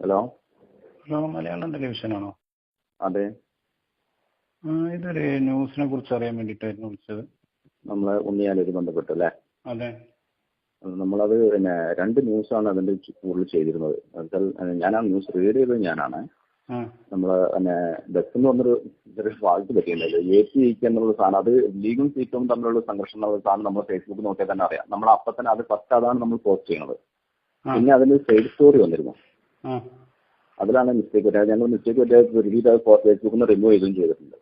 Hello. Hello, Malayalam ടെലിവിഷനാണോ? അതെ. ഇതൊരു ന്യൂസിനെ കുറിച്ച് അറിയാൻ വേണ്ടിയിട്ടായിരുന്നു വിളിച്ചത്. നമ്മളെ ഉണ്ണിയാലൊരു ബന്ധപ്പെട്ടു അല്ലേ? അതെ. നമ്മളത് പിന്നെ 2 ന്യൂസാണ് അതിന്റെ കൂടുതൽ ചെയ്തിരുന്നത്. എന്നുവെച്ചാൽ ഞാൻ ആ ന്യൂസ് റീഡ് ചെയ്തത് ഞാനാണ്. നമ്മള് പിന്നെ ബസ് എന്ന് പറഞ്ഞൊരു ചെറിയ ഫാൾട്ട് പറ്റിയിട്ടുണ്ടായത്. APEK എന്നുള്ള സാധനം, അത് ലീഗും സീറ്റും തമ്മിലുള്ള സംഘർഷം എന്നുള്ള സാധനം നമ്മൾ ഫേസ്ബുക്ക് നോക്കിയാൽ തന്നെ അറിയാം. നമ്മൾ അപ്പം തന്നെ അത് ഫസ്റ്റ് അതാണ് നമ്മൾ പോസ്റ്റ് ചെയ്യുന്നത്. പിന്നെ അതിന് സൈഡ് സ്റ്റോറി വന്നിരുന്നു. അതിലാണ് മിസ്റ്റേക്ക് പറ്റിയത്. ഞങ്ങൾ മിസ്റ്റേക്ക് പറ്റിയത് ഫേസ്ബുക്കിൽ നിന്ന് റിമൂവ് ചെയ്തും ചെയ്തിട്ടുണ്ട്.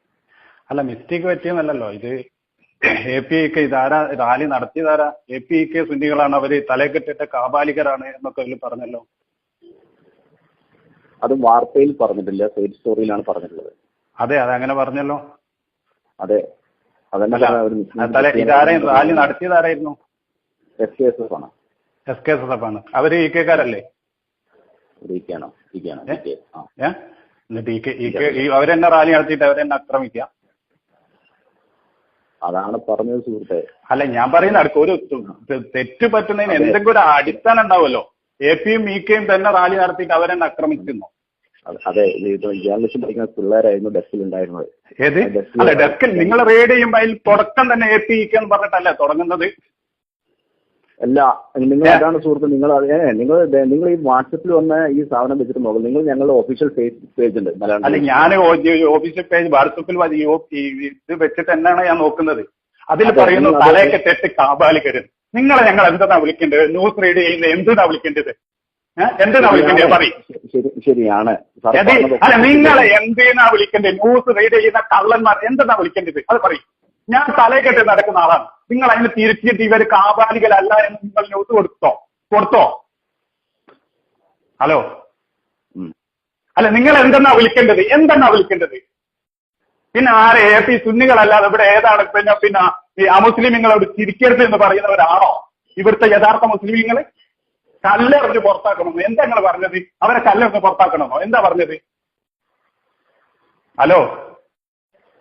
അല്ല, മിസ്റ്റേക്ക് പറ്റിയെന്നല്ലോ. ഇത് APEK ഇതാരാ റാലി നടത്തിയതാരാ? APEK സുന്നികളാണ്, അവര് തലക്കെട്ടിട്ട് കാബാലികരാണ് എന്നൊക്കെ അതിൽ പറഞ്ഞല്ലോ. അത് വാർത്തയിൽ പറഞ്ഞിട്ടില്ല, സൈഡ് സ്റ്റോറിയിലാണ് പറഞ്ഞിട്ടുള്ളത്. അതെ, അതങ്ങനെ പറഞ്ഞല്ലോ. അതെ, ഇതാരാ റാലി നടത്തിയതാരായിരുന്നു? SKSF ആണ്. SKSF ആണ്. അവര് EK-കാരല്ലേ? എന്നിട്ട് അവരെന്നെ റാലി നടത്തിയിട്ട് അവരെന്നെ ആക്രമിക്കുക? അതാണ് പറഞ്ഞത് സുഹൃത്തെ. അല്ല, ഞാൻ പറയുന്ന അടുക്ക ഒരു തെറ്റ് പറ്റുന്നതിന് എന്തെങ്കിലും ഒരു അടിസ്ഥാനം ഉണ്ടാവുമല്ലോ. APയും EKയും തന്നെ റാലി നടത്തിയിട്ട് അവരെന്നെ ആക്രമിക്കുന്നു. അതെ, ജേർണലിസ്റ്റ് പഠിക്കുന്ന പിള്ളേരായിരുന്നു ഡെസ്കിൽ ഉണ്ടായിരുന്നത്. ഏത്? അല്ല, ഡെസ്കിൽ നിങ്ങൾ റീഡ് ചെയ്യുമ്പോൾ അതിൽ തുടക്കം തന്നെ APEK എന്ന് പറഞ്ഞിട്ടല്ലേ തുടങ്ങുന്നത്? അല്ല, നിങ്ങൾ അതാണ് സുഹൃത്ത്. നിങ്ങൾ ഈ വാട്സപ്പിൽ വന്ന ഈ സാധനം വെച്ചിട്ട് നോക്കും. നിങ്ങൾ ഞങ്ങളുടെ ഒഫീഷ്യൽ ഫേസ്ബുക്ക് പേജ് ഉണ്ട് മലയാളം. അല്ല, ഞാൻ ഓഫീഷ്യൽ പേജ് വാട്സപ്പിൽ ഇത് വെച്ചിട്ട് എന്നാണ് ഞാൻ നോക്കുന്നത്. അതിൽ പറയുന്നു തലയൊക്കെ തെറ്റ് കാബാലികരുത്. നിങ്ങളെ ഞങ്ങൾ എന്തെന്നാ വിളിക്കേണ്ടത്? ന്യൂസ് റീഡ് ചെയ്യുന്നത് എന്തിനാ വിളിക്കേണ്ടത്? എന്തിനാ വിളിക്കേണ്ടത് പറയും? ശരിയാണ്. അല്ല, നിങ്ങളെ എന്തിനാ വിളിക്കേണ്ടത്? ന്യൂസ് റീഡ് ചെയ്യുന്ന കള്ളന്മാർ എന്തെന്നാ വിളിക്കേണ്ടത് അത് പറയും. ഞാൻ തലയെക്കെട്ട് നടക്കുന്ന ആളാണ്. നിങ്ങൾ അതിന് തിരിച്ചിട്ട് ഇവര് കാബാലികളല്ല എന്ന് നിങ്ങൾ ന്യൂസ് കൊടുത്തോ? ഹലോ. അല്ല, നിങ്ങൾ എന്തെന്നാ വിളിക്കേണ്ടത്? പിന്നെ ആരെ AP സുന്നികളല്ലാതെ ഇവിടെ ഏതാണ്? പിന്നെ ഈ അമുസ്ലിമീങ്ങളോട് ചിരിക്കരുത് എന്ന് പറയുന്നവരാണോ ഇവിടുത്തെ യഥാർത്ഥ മുസ്ലിമീങ്ങള്? കല്ലെറിഞ്ഞ് പുറത്താക്കണമെന്നോ എന്താ നിങ്ങൾ പറഞ്ഞത്? അവരെ കല്ലെറിഞ്ഞ് പുറത്താക്കണമെന്നോ എന്താ പറഞ്ഞത്? ഹലോ,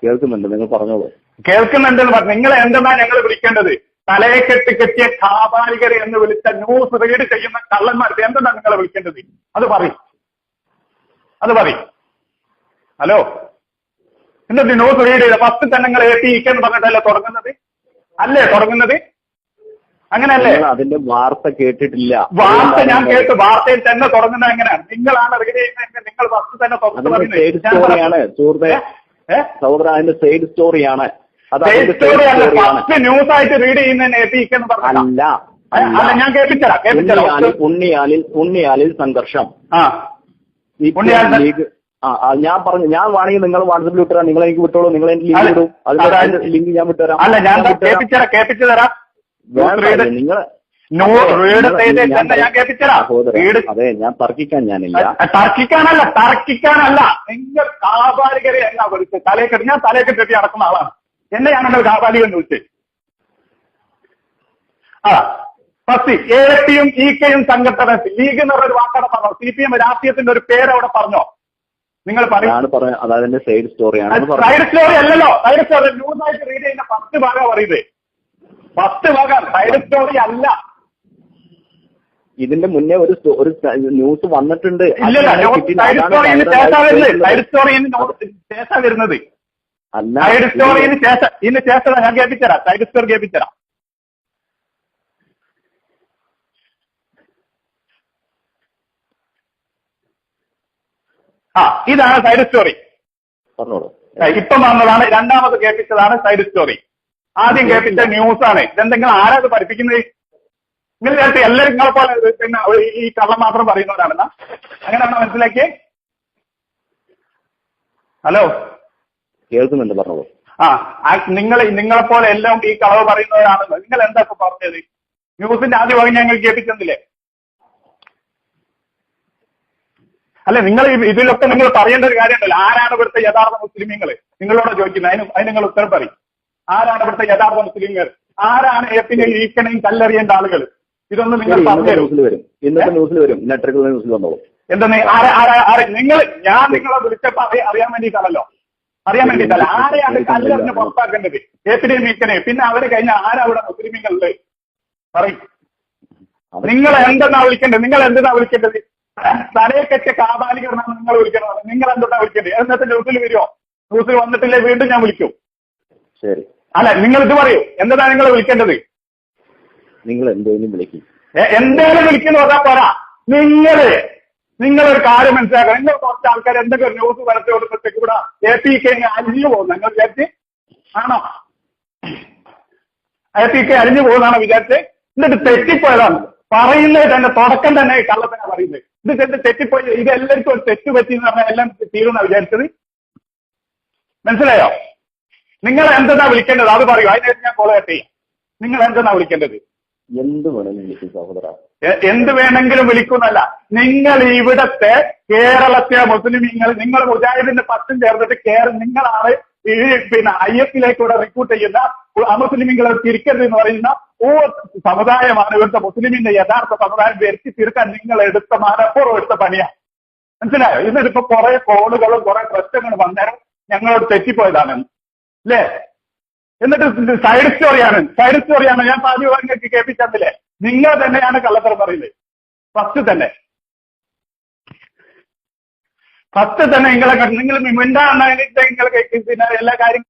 കേൾക്കുന്നുണ്ട്, നിങ്ങൾ പറഞ്ഞോളൂ. കേൾക്കുന്നുണ്ടെന്ന് പറഞ്ഞു. നിങ്ങളെ എന്തെന്നാ ഞങ്ങൾ വിളിക്കേണ്ടത്? തലയെക്കെട്ട് കെട്ടിയ കാബാലികരെ എന്ന് വിളിച്ച ന്യൂസ് റീഡ് ചെയ്യുന്ന കള്ളന്മാർക്ക് എന്തെന്നാ നിങ്ങളെ വിളിക്കേണ്ടത്? അത് പറയും. ഹലോ, എന്നിട്ട് ന്യൂസ് റീഡ് ചെയ്ത ഫസ്റ്റ് തന്നെ നിങ്ങൾ APEK എന്ന് പറഞ്ഞിട്ടല്ലേ തുടങ്ങുന്നത്? അങ്ങനെയല്ലേ? അതിന്റെ വാർത്ത കേട്ടിട്ടില്ല. വാർത്ത ഞാൻ കേട്ടു. വാർത്തയിൽ തന്നെ തുടങ്ങുന്നത് എങ്ങനെയാണ്? നിങ്ങളാണ് റീഡ് ചെയ്യുന്നത്. നിങ്ങൾ ഫസ്റ്റ് തന്നെ സഹോദര, അതിന്റെ സൈഡ് സ്റ്റോറിയാണ്. ഫസ്റ്റ് ന്യൂസ് ആയിട്ട് റീഡ് ചെയ്യുന്നതിന് APEK എന്ന് പറഞ്ഞല്ല. ഞാൻ കേൾപ്പിച്ചരാം. ഉണ്ണിയാലിൽ സംഘർഷം. ഞാൻ പറഞ്ഞു, ഞാൻ വേണമെങ്കിൽ നിങ്ങൾ വാട്സപ്പിൽ വിട്ടുതരാം. നിങ്ങൾ എനിക്ക് വിട്ടോളൂ. നിങ്ങൾ എനിക്ക് ലിങ്ക് വിടും. അതിന്റെ ലിങ്ക് ഞാൻ വിട്ടുതരാം. അല്ല, ഞാൻ കേൾപ്പിച്ചു തരാം. നിങ്ങൾ അതെ, ഞാൻ തർക്കിക്കാനല്ല. നിങ്ങൾ കാബാലികരെ എന്നാ വിളിച്ചത്? തലയെക്കെട്ട് ഞാൻ തലയെക്കെട്ടി നടക്കുന്ന ആളാണ്. എന്നെയാണ് നിങ്ങൾ കാബാലികൻ വിളിച്ചത്? ഫസ്റ്റ് APയും EKയും സംഘടന ലീഗ് എന്ന് പറഞ്ഞൊരു വാക്കവിടെ പറഞ്ഞോ? CPM രാഷ്ട്രീയത്തിന്റെ ഒരു പേര് അവിടെ പറഞ്ഞോ? നിങ്ങൾ പറഞ്ഞു. അതായത് സൈഡ് സ്റ്റോറിയാണ്. സൈഡ് സ്റ്റോറി അല്ലല്ലോ. സൈഡ് സ്റ്റോറി ന്യൂസ് ആയിട്ട് റീഡ് ചെയ്യുന്ന ഫസ്റ്റ് ഭാഗം പറയുന്നത്. ഫസ്റ്റ് ഭാഗം സൈഡ് സ്റ്റോറി അല്ല. ഇതിന്റെ മുന്നേ ഒരു ന്യൂസ് വന്നിട്ടുണ്ട്. ഇല്ലല്ലോ, സൈഡ് സ്റ്റോറിന് ശേഷം വരുന്നത്. സൈഡ് സ്റ്റോറിന് ശേഷം ഞാൻ കേൾപ്പിച്ചരാം. Side story കേൾപ്പിച്ചരാം. ഇതാണ് സൈഡ് സ്റ്റോറി. ഇപ്പം വന്നതാണ്. രണ്ടാമത് കേൾപ്പിച്ചതാണ് സൈഡ് സ്റ്റോറി. ആദ്യം കേൾപ്പിച്ച ന്യൂസാണ്. ഇതെന്തെങ്കിലും ആരാ ഇത് പഠിപ്പിക്കുന്നത്? നിങ്ങൾ കേട്ട് എല്ലാവരും നിങ്ങളെ പോലെ പിന്നെ ഈ കള്ളം മാത്രം പറയുന്നവരാണെന്നാ? അങ്ങനെയാണോ മനസ്സിലാക്കിയേ? ഹലോ, കേൾക്കുന്നുണ്ട്, പറഞ്ഞോളൂ. നിങ്ങളെ പോലെ എല്ലാം ഈ കളവ് പറയുന്നവരാണെന്ന് നിങ്ങൾ എന്താ ഇപ്പൊ പറഞ്ഞത്? ന്യൂസിന്റെ ആദ്യ ഭാഗം ഞങ്ങൾ കേൾപ്പിച്ചെന്നില്ലേ? അല്ല, നിങ്ങൾ ഇതിലൊക്കെ നിങ്ങൾ പറയേണ്ട ഒരു കാര്യമുണ്ടല്ലോ. ആരാണ് ഇവിടുത്തെ യഥാർത്ഥ മുസ്ലിമീങ്ങൾ? നിങ്ങളോട് ചോദിക്കുന്നത്. അതിന് നിങ്ങൾ ഉത്തരം പറയും. ആരാണ് ഇവിടുത്തെ യഥാർത്ഥ മുസ്ലിമീങ്ങൾ? ആരാണ് APയും EKയും കല്ലെറിയേണ്ട ആളുകൾ? ഇതൊന്നും നിങ്ങൾ പറഞ്ഞു വരും. ഇന്നത്തെ ന്യൂസിൽ വരും. ന്യൂസിൽ വന്നോളൂ. എന്തെന്ന് ഞാൻ നിങ്ങളെ വിളിച്ചപ്പോ അറിയാൻ വേണ്ടിയിട്ടാണല്ലോ. ആരെയാണ് കല്ലെറിഞ്ഞ് പുറത്താക്കേണ്ടത്? APയും EKയും. പിന്നെ അവര് കഴിഞ്ഞ ആരാ ഇവിടെ മുസ്ലിമീങ്ങളുള്ളത്? പറയും. നിങ്ങൾ എന്തെന്നാ വിളിക്കേണ്ടത്? തലയെ കെട്ടിയ കാപാലികരെന്നാണ് നിങ്ങൾ വിളിക്കുന്നത്. നിങ്ങൾ എന്തുകൊണ്ടാ വിളിക്കേണ്ടത്? എന്നിട്ട് ന്യൂസിൽ വരുമോ? ന്യൂസിൽ വന്നിട്ടില്ലേ വീണ്ടും ഞാൻ വിളിക്കും. ശരി, അല്ല നിങ്ങൾ ഇത് പറയൂ, എന്താണ് നിങ്ങൾ വിളിക്കേണ്ടത്? നിങ്ങൾ എന്തേലും വിളിക്കും. എന്തേലും വിളിക്കുന്നു പറഞ്ഞാൽ പോരാ. നിങ്ങളൊരു കാര്യം മനസ്സിലാക്കണം. നിങ്ങൾ കുറച്ച് ആൾക്കാർ എന്തൊക്കെ ഒരു ന്യൂസ് വരച്ചു കൊടുത്തിട്ട് ഇവിടെ APK അലിഞ്ഞു പോകുന്നു നിങ്ങൾ വിചാരിച്ച് ആണോ? APK അലിഞ്ഞു പോകുന്നതാണോ വിചാരിച്ച്? എന്നിട്ട് തെറ്റിപ്പോയതാണ് പറയുന്നത് തന്നെ. തുടക്കം തന്നെ കള്ളത്തന്നെ പറയുന്നത്. ഇത് ചെന്ന് തെറ്റിപ്പോയി, ഇത് എല്ലാവർക്കും ഒരു തെറ്റ് പറ്റി എന്ന് പറഞ്ഞാൽ എല്ലാം തീരുന്ന വിചാരിച്ചത്. മനസ്സിലായോ? നിങ്ങൾ എന്തെന്നാ വിളിക്കേണ്ടത് അത് പറയൂ. അതിനായിട്ട് ഞാൻ കോൾ കട്ട് ചെയ്യാം. നിങ്ങൾ എന്തെന്നാ വിളിക്കേണ്ടത്? എന്ത് വേണമെങ്കിലും വിളിക്കും സഹോദര. എന്ത് വേണമെങ്കിലും വിളിക്കുന്നല്ല. നിങ്ങൾ ഇവിടത്തെ കേരളത്തിലെ മുസ്ലിമീങ്ങൾ, നിങ്ങൾ മുജാഹിദിന്റെ പത്തും ചേർന്നിട്ട് നിങ്ങളാണ് ഈ IS-ലേക്കൂടെ റിക്രൂട്ട് ചെയ്യുന്ന അമുസ്ലിമീങ്ങളെ തിരിക്കരുത് എന്ന് പറയുന്ന സമുദായമാണ് ഇവിടുത്തെ മുസ്ലിമിന്റെ യഥാർത്ഥ സമുദായം വരുത്തി തീർക്കാൻ നിങ്ങൾ മനഃപൂർവ്വം എടുത്ത പണിയാണ്. മനസ്സിലായോ? എന്നിട്ടിപ്പോ കുറെ കോളുകളും കുറെ പ്രശ്നങ്ങളും വന്നേരം ഞങ്ങളോട് തെറ്റിപ്പോയതാണ് അല്ലേ? എന്നിട്ട് സൈഡ് സ്റ്റോറിയാണ് ഞാൻ പാചകങ്ങൾക്ക് കേൾപ്പിച്ചതില്ലേ? നിങ്ങൾ തന്നെയാണ് കള്ളത്തരം പറയുന്നത്. ഫസ്റ്റ് തന്നെ നിങ്ങൾ മിണ്ടാണ്ടായിട്ട് നിങ്ങൾ പിന്നെ എല്ലാ കാര്യം